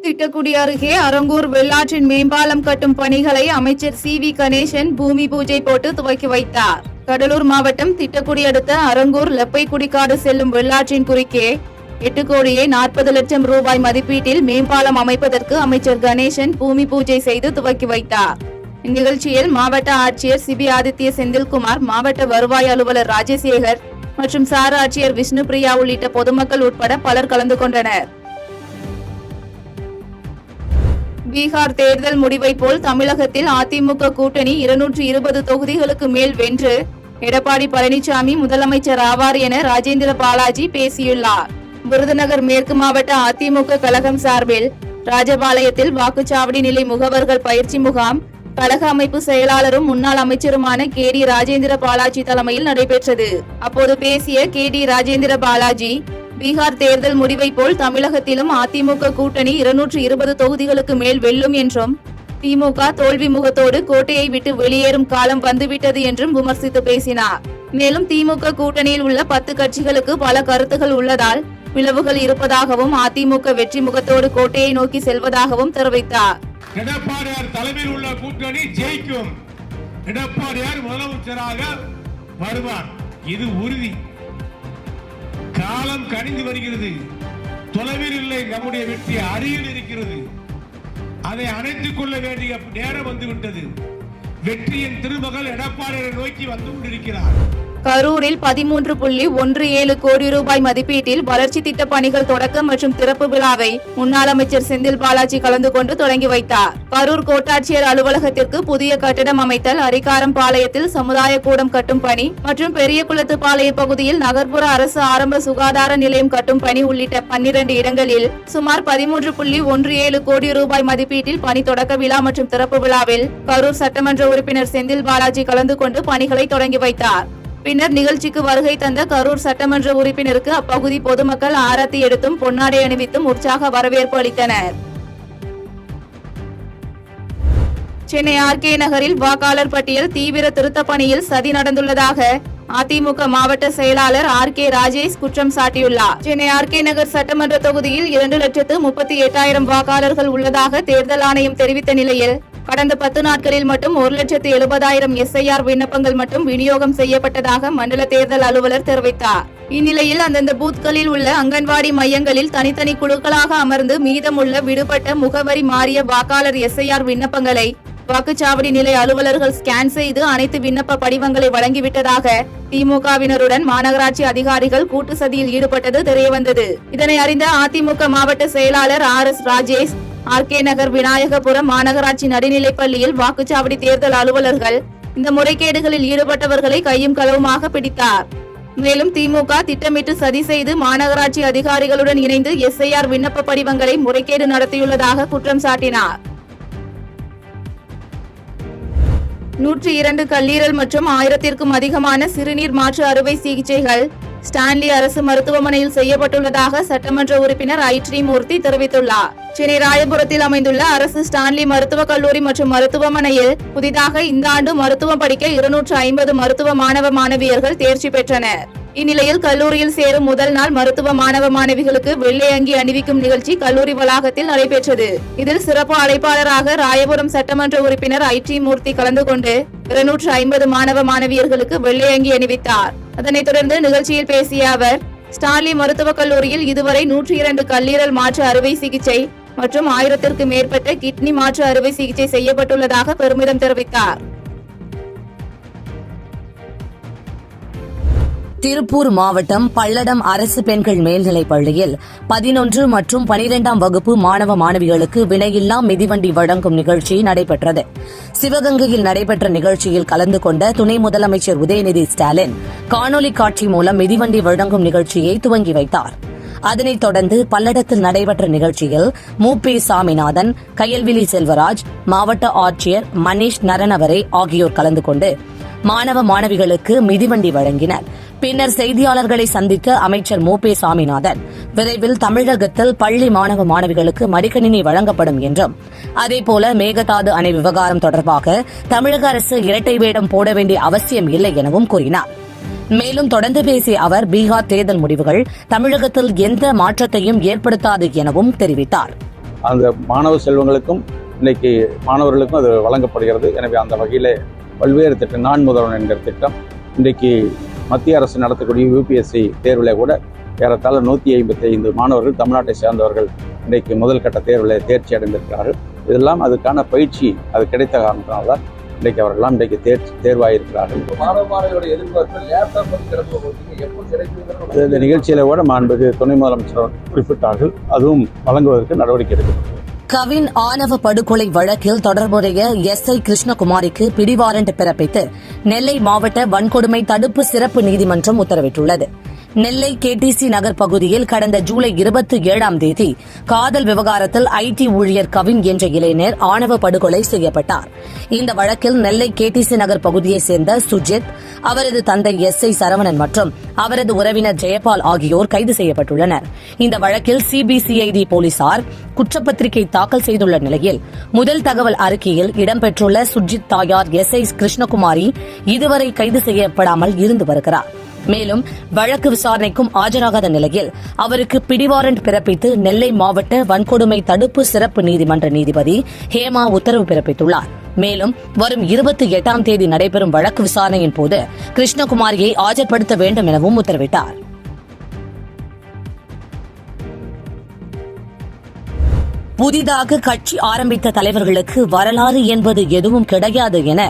திட்டக்குடி அருகே அரங்கூர் வெள்ளாற்றின் மேம்பாலம் கட்டும் பணிகளை அமைச்சர் சி.வி. கணேசன் பூமி பூஜை போட்டு துவக்கி வைத்தார். கடலூர் மாவட்டம் திட்டக்குடி அடுத்த அரங்கூர் லெப்பைக்குடிக்காடு செல்லும் வெள்ளாற்றின் குறுக்கே 8,40,00,000 ரூபாய் மதிப்பீட்டில் மேம்பாலம் அமைப்பதற்கு அமைச்சர் கணேசன் பூமி பூஜை செய்து துவக்கி வைத்தார். இந்நிகழ்ச்சியில் மாவட்ட ஆட்சியர் சிபி ஆதித்ய செந்தில்குமார், மாவட்ட வருவாய் அலுவலர் ராஜசேகர் மற்றும் சார் ஆட்சியர் விஷ்ணுபிரியா உள்ளிட்ட பொதுமக்கள் உட்பட பலர் கலந்து கொண்டனர். பீகார் தேர்தல் முடிவை போல் தமிழகத்தில் அதிமுக கூட்டணி 220 தொகுதிகளுக்கு மேல் வென்று எடப்பாடி பழனிசாமி முதலமைச்சர் ஆவார் என ராஜேந்திர பாலாஜி பேசியுள்ளார். விருதுநகர் மேற்கு மாவட்ட அதிமுக கழகம் சார்பில் ராஜபாளையத்தில் வாக்குச்சாவடி நிலை முகவர்கள் பயிற்சி முகாம் கழக அமைப்பு செயலாளரும் முன்னாள் அமைச்சருமான கே.டி. ராஜேந்திர பாலாஜி தலைமையில் நடைபெற்றது. அப்போது பேசிய கே.டி. ராஜேந்திர பாலாஜி, பீகார் தேர்தல் முடிவை போல் தமிழகத்திலும் அதிமுக கூட்டணி 220 தொகுதிகளுக்கு மேல் வெல்லும் என்றும், திமுக தோல்வி முகத்தோடு கோட்டையை விட்டு வெளியேறும் காலம் வந்துவிட்டது என்றும் விமர்சித்து பேசினார். மேலும் திமுக கூட்டணியில் உள்ள 10 கட்சிகளுக்கு பல கருத்துகள் உள்ளதால் பிளவுகள் இருப்பதாகவும், அதிமுக வெற்றி முகத்தோடு கோட்டையை நோக்கி செல்வதாகவும் தெரிவித்தார். எடப்பாடியார் தலைமையில் உள்ள கூட்டணி ஜெயிக்கும். எடப்பாடியார் முதலமைச்சராக வருவார், இது உறுதி. காலம் கணிந்து வருகிறது, தொலைவில் இல்லை, நம்முடைய வெற்றி அருகில் இருக்கிறது. அதை அணைத்துக் கொள்ள வேண்டிய நேரம் வந்துவிட்டது. வெற்றியின் திருமகள் எடப்பாடியை நோக்கி வந்து கொண்டிருக்கிறார். கரூரில் 13.17 கோடி ரூபாய் மதிப்பீட்டில் வளர்ச்சி திட்ட பணிகள் தொடக்கம் மற்றும் திறப்பு விழாவை முன்னாள் அமைச்சர் செந்தில் பாலாஜி கலந்து கொண்டு தொடங்கி வைத்தார். கரூர் கோட்டாட்சியர் அலுவலகத்திற்கு புதிய கட்டிடம் அமைத்தல், அரிக்காரம் பாளையத்தில் சமுதாய கூடம் கட்டும் பணி மற்றும் பெரிய குளத்துப்பாளைய பகுதியில் நகர்ப்புற அரசு ஆரம்ப சுகாதார நிலையம் கட்டும் பணி உள்ளிட்ட 12 இடங்களில் சுமார் 13.17 கோடி ரூபாய் மதிப்பீட்டில் பணி தொடக்க விழா மற்றும் திறப்பு விழாவில் கரூர் சட்டமன்ற உறுப்பினர் செந்தில் பாலாஜி கலந்து கொண்டு பணிகளை தொடங்கி வைத்தார். பின்னர் நிகழ்ச்சிக்கு வருகை தந்த கரூர் சட்டமன்ற உறுப்பினருக்கு அப்பகுதி பொதுமக்கள் ஆரத்தி எடுத்தும் பொன்னாடை அணிவித்தும் உற்சாக வரவேற்பு அளித்தனர். சென்னை ஆர்.கே. நகரில் வாக்காளர் பட்டியல் தீவிர திருத்த பணியில் சதி நடந்துள்ளதாக அதிமுக மாவட்ட செயலாளர் ஆர்.கே. ராஜேஷ் குற்றம் சாட்டியுள்ளார். சென்னை ஆர்.கே. நகர் சட்டமன்ற தொகுதியில் 2,38,000 வாக்காளர்கள் உள்ளதாக தேர்தல் ஆணையம் தெரிவித்த நிலையில் கடந்த 10 நாட்களில் மட்டும் 1,70,000 SIR விண்ணப்பங்கள் மட்டும் விநியோகம் செய்யப்பட்டதாக மண்டல தேர்தல் அலுவலர் தெரிவித்தார். இந்நிலையில் அந்தந்த பூத்களில் உள்ள அங்கன்வாடி மையங்களில் தனித்தனி குழுக்களாக அமர்ந்து மீதமுள்ள விடுபட்ட முகவரி மாறிய வாக்காளர் SIR விண்ணப்பங்களை வாக்குச்சாவடி நிலை அலுவலர்கள் ஸ்கேன் செய்து அனைத்து விண்ணப்ப படிவங்களை வழங்கிவிட்டதாக திமுகவினருடன் மாநகராட்சி அதிகாரிகள் கூட்டு சதியில் ஈடுபட்டது தெரியவந்தது. இதனை அறிந்த அதிமுக மாவட்ட செயலாளர் R.S. ராஜேஷ் ஆர்.கே. நகர் விநாயகபுரம் மாநகராட்சி நடுநிலைப் பள்ளியில் வாக்குச்சாவடி தேர்தல் அலுவலர்கள் இந்த முறைகேடுகளில் ஈடுபட்டவர்களை கையும் களவுமாக பிடித்தார். மேலும் திமுக திட்டமிட்டு சதி செய்து மாநகராட்சி அதிகாரிகளுடன் இணைந்து SIR விண்ணப்ப படிவங்களை முறைகேடு நடத்தியுள்ளதாக குற்றம் சாட்டினார். 102 கல்லீரல் மற்றும் 1000க்கும் அதிகமான சிறுநீர் மாற்று அறுவை சிகிச்சைகள் ஸ்டான்லி அரசு மருத்துவமனையில் செய்யப்பட்டுள்ளதாக சட்டமன்ற உறுப்பினர் ஐ.டி. மூர்த்தி தெரிவித்துள்ளார். சென்னை ராயபுரத்தில் அமைந்துள்ள அரசு ஸ்டான்லி மருத்துவக் கல்லூரி மற்றும் மருத்துவமனையில் புதிதாக இந்த ஆண்டு மருத்துவம் படிக்க 250 மருத்துவ மாணவ மாணவியர்கள் தேர்ச்சி பெற்றனர். இந்நிலையில் கல்லூரியில் சேரும் முதல் நாள் மருத்துவ மாணவ மாணவிகளுக்கு வெள்ளை அங்கி அணிவிக்கும் நிகழ்ச்சி கல்லூரி வளாகத்தில் நடைபெற்றது. இதில் சிறப்பு அழைப்பாளராக ராயபுரம் சட்டமன்ற உறுப்பினர் ஐ.டி. மூர்த்தி கலந்து கொண்டு 250 மாணவ மாணவியர்களுக்கு வெள்ளை அங்கி அணிவித்தார். அதனைத் தொடர்ந்து நிகழ்ச்சியில் பேசிய அவர், ஸ்டான்லி மருத்துவக் கல்லூரியில் இதுவரை 102 கல்லீரல் மாற்று அறுவை சிகிச்சை மற்றும் 1000க்கும் மேற்பட்ட கிட்னி மாற்று அறுவை சிகிச்சை செய்யப்பட்டுள்ளதாக பெருமிதம் தெரிவித்தார். திருப்பூர் மாவட்டம் பல்லடம் அரசு பெண்கள் மேல்நிலைப் பள்ளியில் 11 மற்றும் 12ஆம் வகுப்பு மாணவ மாணவிகளுக்கு விலையில்லா மிதிவண்டி வழங்கும் நிகழ்ச்சி நடைபெற்றது. சிவகங்கையில் நடைபெற்ற நிகழ்ச்சியில் கலந்து கொண்ட துணை முதலமைச்சர் உதயநிதி ஸ்டாலின் காணொலி காட்சி மூலம் மிதிவண்டி வழங்கும் நிகழ்ச்சியை துவங்கி வைத்தார். அதனைத் தொடர்ந்து பல்லடத்தில் நடைபெற்ற நிகழ்ச்சியில் மு.பி. சாமிநாதன், கயல்விழி செல்வராஜ், மாவட்ட ஆட்சியர் மணீஷ் நரனவரே ஆகியோர் கலந்து கொண்டு மாணவ மாணவிகளுக்கு மிதிவண்டி வழங்கினர். பின்னர் செய்தியாளர்களை சந்தித்த அமைச்சர் மு.பி. சாமிநாதன், விரைவில் தமிழகத்தில் பள்ளி மாணவ மாணவிகளுக்கு மடிக்கணினி வழங்கப்படும் என்றும், அதேபோல மேகதாது அணை விவகாரம் தொடர்பாக தமிழக அரசு இரட்டை வேடம் போட வேண்டிய அவசியம் இல்லை எனவும் கூறினார். மேலும் தொடர்ந்து பேசிய அவர், பீகார் தேர்தல் முடிவுகள் தமிழகத்தில் எந்த மாற்றத்தையும் ஏற்படுத்தாது எனவும் தெரிவித்தார். அந்த மாணவ செல்வங்களுக்கும் இன்றைக்கி மாணவர்களுக்கும் அது வழங்கப்படுகிறது. எனவே அந்த வகையில் பல்வேறு திட்டம், நான் முதல்வன் என்கிற திட்டம் இன்றைக்கு மத்திய அரசு நடத்தக்கூடிய யூபிஎஸ்சி தேர்வில் கூட ஏறத்தாழ 155 மாணவர்கள் தமிழ்நாட்டை சேர்ந்தவர்கள் இன்றைக்கு முதல் கட்ட தேர்வில் தேர்ச்சி அடைந்திருக்கிறார்கள். இதெல்லாம் அதுக்கான பயிற்சி அது கிடைத்த காரணத்தினால்தான் இன்றைக்கு அவர்கள்லாம் இன்றைக்கு தேர்வாயிருக்கிறார்கள். இந்த நிகழ்ச்சியில கூட மாண்புமிகு துணை முதலமைச்சர் குறிப்பிட்டார்கள். அதுவும் வழங்குவதற்கு நடவடிக்கை எடுக்கப்படும். கவின் ஆணவ படுகொலை வழக்கில் தொடர்புடைய எஸ்ஐ கிருஷ்ணகுமாரிக்கு பிடிவாரண்ட் பிறப்பித்து நெல்லை மாவட்ட வன்கொடுமை தடுப்பு சிறப்பு நீதிமன்றம் உத்தரவிட்டுள்ளது. நெல்லை கேடிசி நகர் பகுதியில் கடந்த ஜூலை 27ஆம் தேதி காதல் விவகாரத்தில் ஐடி ஊழியர் கவின் என்ற இளைஞர் ஆணவ படுகொலை செய்யப்பட்டார். இந்த வழக்கில் நெல்லை கேடிசி நகர் பகுதியைச் சேர்ந்த சுஜித், அவரது தந்தை எஸ்ஐ சரவணன் மற்றும் அவரது உறவினர் ஜெயபால் ஆகியோர் கைது செய்யப்பட்டுள்ளனர். இந்த வழக்கில் சிபிசிஐடி போலீசார் குற்றப்பத்திரிகை தாக்கல் செய்துள்ள நிலையில் முதல் தகவல் அறிக்கையில் இடம்பெற்றுள்ள சுஜித் தாயார் எஸ்ஐ கிருஷ்ணகுமாரி இதுவரை கைது செய்யப்படாமல் இருந்து வருகிறார். மேலும் வழக்கு விசாரணைக்கும் ஆஜராகாத நிலையில் அவருக்கு பிடிவாரண்ட் பிறப்பித்து நெல்லை மாவட்ட வன்கொடுமை தடுப்பு சிறப்பு நீதிமன்ற நீதிபதி ஹேமா உத்தரவு பிறப்பித்துள்ளார். மேலும் வரும் 28ஆம் தேதி நடைபெறும் வழக்கு விசாரணையின் போது கிருஷ்ணகுமாரியை ஆஜர்படுத்த வேண்டும் எனவும் உத்தரவிட்டார். புதிதாக கட்சி ஆரம்பித்த தலைவர்களுக்கு வரலாறு என்பது எதுவும் கிடையாது என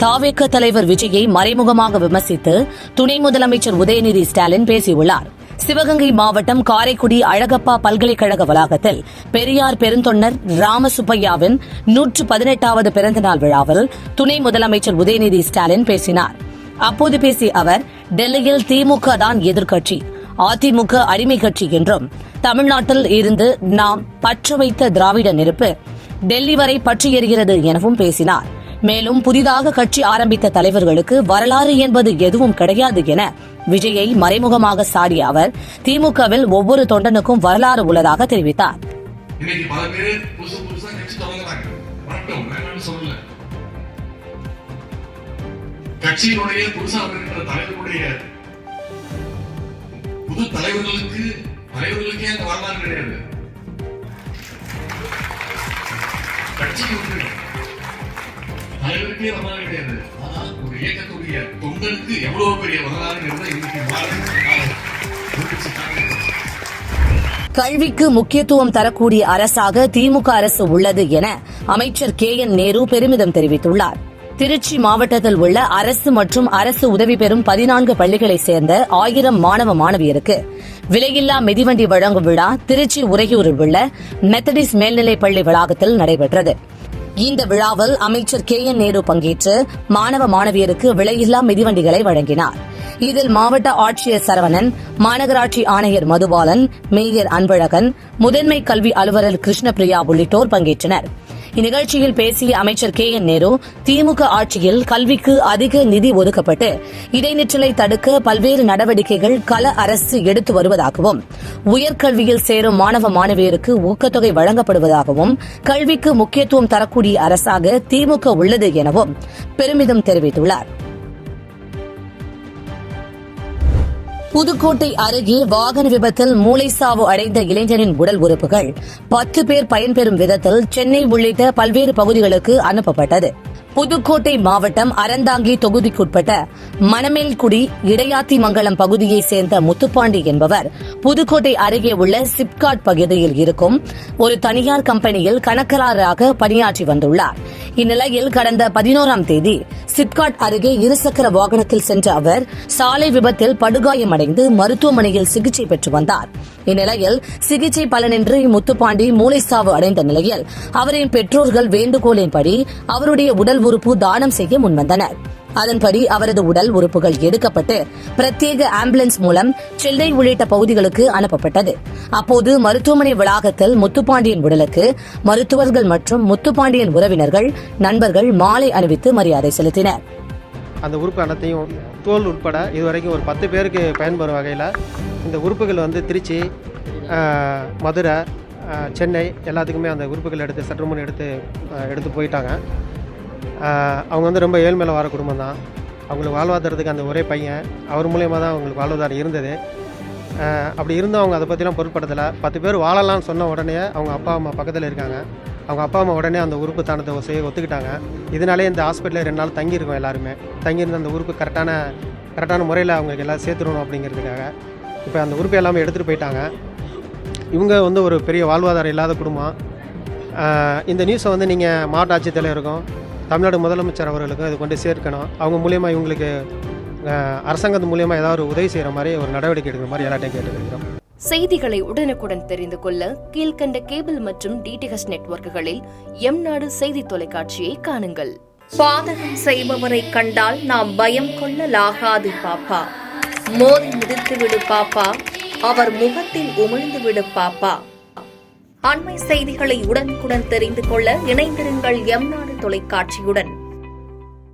தாவேக தலைவர் விஜயை மறைமுகமாக விமர்சித்து துணை முதலமைச்சர் உதயநிதி ஸ்டாலின் பேசியுள்ளார். சிவகங்கை மாவட்டம் காரைக்குடி அழகப்பா பல்கலைக்கழக வளாகத்தில் பெரியார் பெருந்தொண்டர் ராமசுப்பையாவின் 118வது பிறந்தநாள் விழாவில் துணை முதலமைச்சர் உதயநிதி ஸ்டாலின் பேசினார். அப்போது பேசிய அவர், டெல்லியில் திமுக தான் எதிர்க்கட்சி, அதிமுக அடிமை கட்சி என்றும், தமிழ்நாட்டில் இருந்து நாம் பற்ற வைத்த திராவிட நெருப்பு டெல்லி வரை பற்றி எரிகிறது எனவும் பேசினார். மேலும் புதிதாக கட்சி ஆரம்பித்த தலைவர்களுக்கு வரலாறு என்பது எதுவும் கிடையாது என விஜயை மறைமுகமாக சாடிய அவர், திமுகவில் ஒவ்வொரு தொண்டனுக்கும் வரலாறு உள்ளதாக தெரிவித்தார். கட்சியினுடைய புதுசாக இருக்கிற தலைவர்களுடைய புது தலைவர்களுக்கே அந்த வரலாறு கிடையாது. கட்சிக்கு வந்து தலைவருக்கே வரலாறு கிடையாது. ஆனா ஒரு இயக்கத்துடைய தொண்டனுக்கு எவ்வளவு பெரிய வரலாறுங்கிறத இன்னைக்கு கல்விக்கு முக்கியத்துவம் தரக்கூடிய அரசாக திமுக அரசு உள்ளது என அமைச்சர் KN நேரு பெருமிதம் தெரிவித்துள்ளார். திருச்சி மாவட்டத்தில் உள்ள அரசு மற்றும் அரசு உதவி பெறும் 14 பள்ளிகளைச் சேர்ந்த 1000 மாணவ மாணவியருக்கு விலையில்லா மிதிவண்டி வழங்கும் விழா திருச்சி உறையூரில் உள்ள மெத்தடிஸ்ட் மேல்நிலைப் பள்ளி வளாகத்தில் நடைபெற்றது. இந்த விழாவில் அமைச்சர் KN நேரு பங்கேற்று மாணவ மாணவியருக்கு விலையில்லா மிதிவண்டிகளை வழங்கினார். இதில் மாவட்ட ஆட்சியர் சரவணன், மாநகராட்சி ஆணையர் மதுபாலன், மேயர் அன்பழகன், முதன்மை கல்வி அலுவலர் கிருஷ்ணபிரியா உள்ளிட்டோர் பங்கேற்றனர். இந்நிகழ்ச்சியில் பேசிய அமைச்சர் KN நேரு, திமுக ஆட்சியில் கல்விக்கு அதிக நிதி ஒதுக்கப்பட்டு இடைநிற்றலை தடுக்க பல்வேறு நடவடிக்கைகள் கள அரசு எடுத்து வருவதாகவும், உயர்கல்வியில் சேரும் மாணவ மாணவியருக்கு ஊக்கத்தொகை வழங்கப்படுவதாகவும், கல்விக்கு முக்கியத்துவம் தரக்கூடிய அரசாக திமுக உள்ளது எனவும் பெருமிதம் தெரிவித்துள்ளார். புதுக்கோட்டை அருகே வாகன விபத்தில் மூளைசாவு அடைந்த இளைஞரின் உடல் உறுப்புகள் 10 பேர் பயன்பெறும் விதத்தில் சென்னை உள்ளிட்ட பல்வேறு பகுதிகளுக்கு அனுப்பப்பட்டது. புதுக்கோட்டை மாவட்டம் அறந்தாங்கி தொகுதிக்குட்பட்ட மணமேல்குடி இடையாத்திமங்கலம் பகுதியைச் சேர்ந்த முத்துப்பாண்டி என்பவர் புதுக்கோட்டை அருகே உள்ள சிப்காட் பகுதியில் இருக்கும் ஒரு தனியார் கம்பெனியில் கணக்காளராக பணியாற்றி வந்துள்ளார். இந்நிலையில் கடந்த 11ஆம் தேதி சிப்காட் அருகே இருசக்கர வாகனத்தில் சென்ற அவர் சாலை விபத்தில் படுகாயமடைந்து மருத்துவமனையில் சிகிச்சை பெற்று வந்தார். இந்நிலையில் சிகிச்சை பலனின்றி முத்துப்பாண்டி மூளைசாவு அடைந்த நிலையில் அவரின் பெற்றோர்கள் வேண்டுகோளின்படி அவருடைய உடல் உறுப்பு தானம் செய்ய முன்வந்தனர். அதன்படி அவரது உடல் உறுப்புகள் எடுக்கப்பட்டு பிரத்யேக ஆம்புலன்ஸ் மூலம் சென்னை உள்ளிட்ட பகுதிகளுக்கு அனுப்பப்பட்டது. அப்போது மருத்துவமனை வளாகத்தில் முத்துப்பாண்டியன் உடலுக்கு மருத்துவர்கள் மற்றும் முத்துப்பாண்டியன் உறவினர்கள், நண்பர்கள் மாலை அணிவித்து மரியாதை செலுத்தினர். அந்த உறுப்பு அனைத்தையும் தோல் உட்பட இதுவரைக்கும் ஒரு 10 பேருக்கு பயன்பெறும் வகையில் இந்த உறுப்புகள் வந்து திருச்சி, மதுரை, சென்னை எல்லாத்துக்குமே அந்த உறுப்புகள் எடுத்து சற்று முன் எடுத்து போயிட்டாங்க. அவங்க வந்து ரொம்ப ஏழ்மையில் வர குடும்பம் தான். அவங்களுக்கு வாழ்வாதாரத்துக்கு அந்த ஒரே பையன், அவர் மூலயமா தான் அவங்களுக்கு வாழ்வாதாரம் இருந்தது. அப்படி இருந்தும் அவங்க அதை பற்றிலாம் பொருட்படுத்தலை. 10 பேர் வாழலாம்னு சொன்ன உடனே அவங்க அப்பா அம்மா பக்கத்தில் இருக்காங்க. அவங்க அப்பா அம்மா உடனே அந்த உறுப்பு தானத்தை செய்ய ஒத்துக்கிட்டாங்க. இதனாலே இந்த ஹாஸ்பிட்டலில் 2 நாள் தங்கியிருக்கோம். எல்லாருமே தங்கியிருந்து அந்த உறுப்பு கரெக்டான முறையில் அவங்களுக்கு எல்லாம் சேர்த்துடணும் அப்படிங்கிறதுக்காக இப்போ அந்த உறுப்பு எல்லாமே எடுத்துகிட்டு போயிட்டாங்க. இவங்க வந்து ஒரு பெரிய வாழ்வாதாரம் இல்லாத குடும்பம். இந்த நியூஸை வந்து நீங்கள் மாவட்ட ஆட்சித்தலைவருக்கும் தமிழ்நாடு முதலமைச்சர் அவர்களுக்கும் இது கொண்டு சேர்க்கணும். அவங்க மூலியமாக இவங்களுக்கு அரசாங்கத்து மூலியமாக ஏதாவது ஒரு உதவி செய்கிற மாதிரி ஒரு நடவடிக்கை எடுக்கிற மாதிரி எல்லாத்தையும் கேட்டுக்கிறோம். செய்திகளை உடனுக்குடன் தெரிந்து கொள்ள கீழ்கண்ட கேபிள் மற்றும் டிடிஹெச் நெட்வொர்க்குகளில் எம்நாடு செய்தி தொலைக்காட்சியை காணுங்கள். பாதகம் செய்பவரை கண்டால் நாம் பயம் கொள்ளலாகாது பாப்பா. மோதி மிதித்து விடு பாப்பா, அவர் முகத்தில் உமிழ்ந்து விடு பாப்பா. அண்மை செய்திகளை உடனுக்குடன் தெரிந்து கொள்ள இணைந்திருங்கள் எம்நாடு தொலைக்காட்சியுடன்.